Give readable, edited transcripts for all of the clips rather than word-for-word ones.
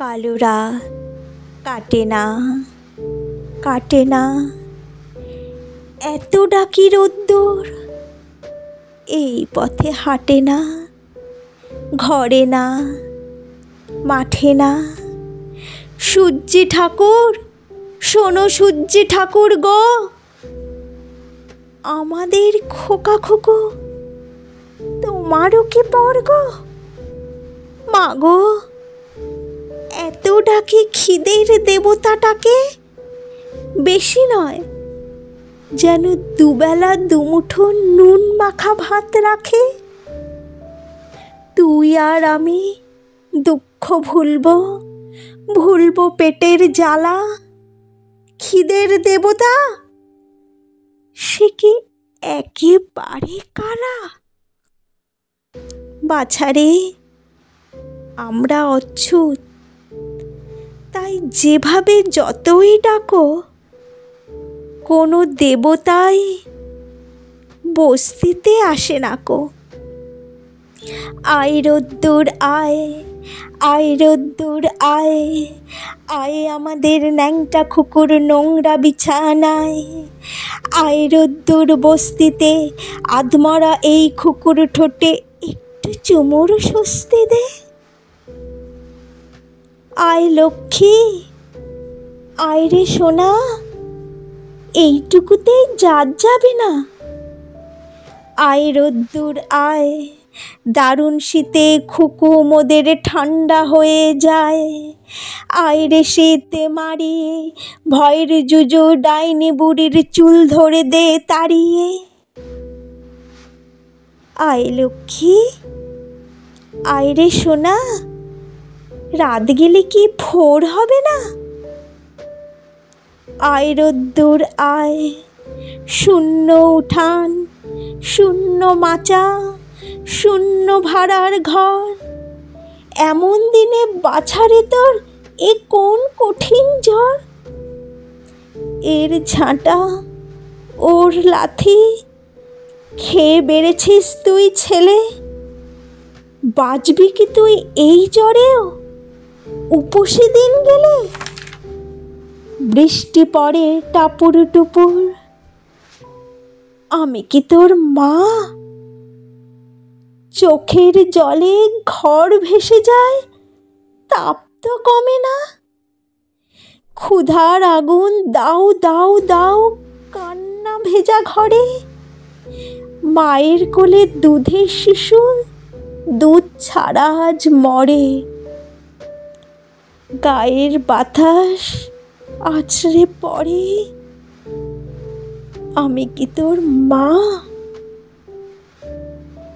কালো রাত কাটে না, কাটে না, এত ডাকি রোদ্দুর এই পথে হাঁটে না, ঘরে না, মাঠে না। সূর্যি ঠাকুর, শোনো সূর্যি ঠাকুর গো, আমাদের খোকা খোকো তোমারও কি পর গো? মাগো, এত ডাকি খিদের দেবতাটাকে, বেশি নয় যেন দুবেলা দুমুঠো নুন মাখা ভাত রাখে। তুই আর আমি দুঃখ ভুলবো, ভুলবো পেটের জ্বালা। খিদের দেবতা সে কি একেবারে কারা? বাছারে, আমরা অচ্ছুত, তাই যেভাবে যতই ডাকো কোনো দেবতাই বস্তিতে আসে নাকো। আয় রোদ্দুর আয়, আয় রোদ্দুর আয়, আয় আমাদের ন্যাংটা খুকুর নোংরা বিছানায়। আয় রোদ্দুর বস্তিতে আধমরা এই খুকুর ঠোঁটে একটু চুমুর স্বস্তি দে। আয় লক্ষ্মী, আয় রে সোনা, এইটুকুতেই জাত যাবে না। আয় রোদ্দুর আয়, দারুণ শীতে খুকু মোদের ঠান্ডা হয়ে যায়। আয় রে শীত মারিয়ে, ভয়ের জুজো ডাইনি বুড়ির চুল ধরে দে তাড়িয়ে। আয় লক্ষ্মী, আয় রে সোনা, রাত গেলে কি ভোর হবে না? আয় রোদ্দুর আয়, শূন্য উঠান, শূন্য মাচা, শূন্য ভাড়ার ঘর। এমন দিনে বাছারে তোর এ কোন কঠিন জ্বর? এর ঝাঁটা, ওর লাথি, খেয়ে বেড়েছিস তুই ছেলে। বাঁচবি কি তুই এই জ্বরেও উপসী দিন গেলে? বৃষ্টি পড়ে টাপুর টুপুর, আমি কি তোর মা? চোখের জলে ঘর ভেসে যায়, তাপ তো কমে না। ক্ষুধার আগুন দাও দাও দাও, কান্না ভেজা ঘরে। মায়ের কোলে দুধের শিশু, দুধ ছাড়া আজ মরে। গায়ের বাতাস আছড়ে পড়ে, আমি কি তোর মা?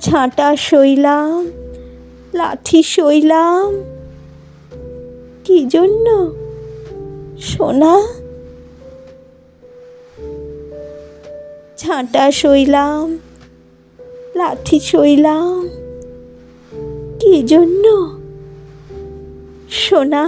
ঝাঁটা সইলাম, লাঠি সইলাম, কি জন্য সোনা? ঝাঁটা সইলাম, লাঠি সইলাম, কি জন্য সোনা?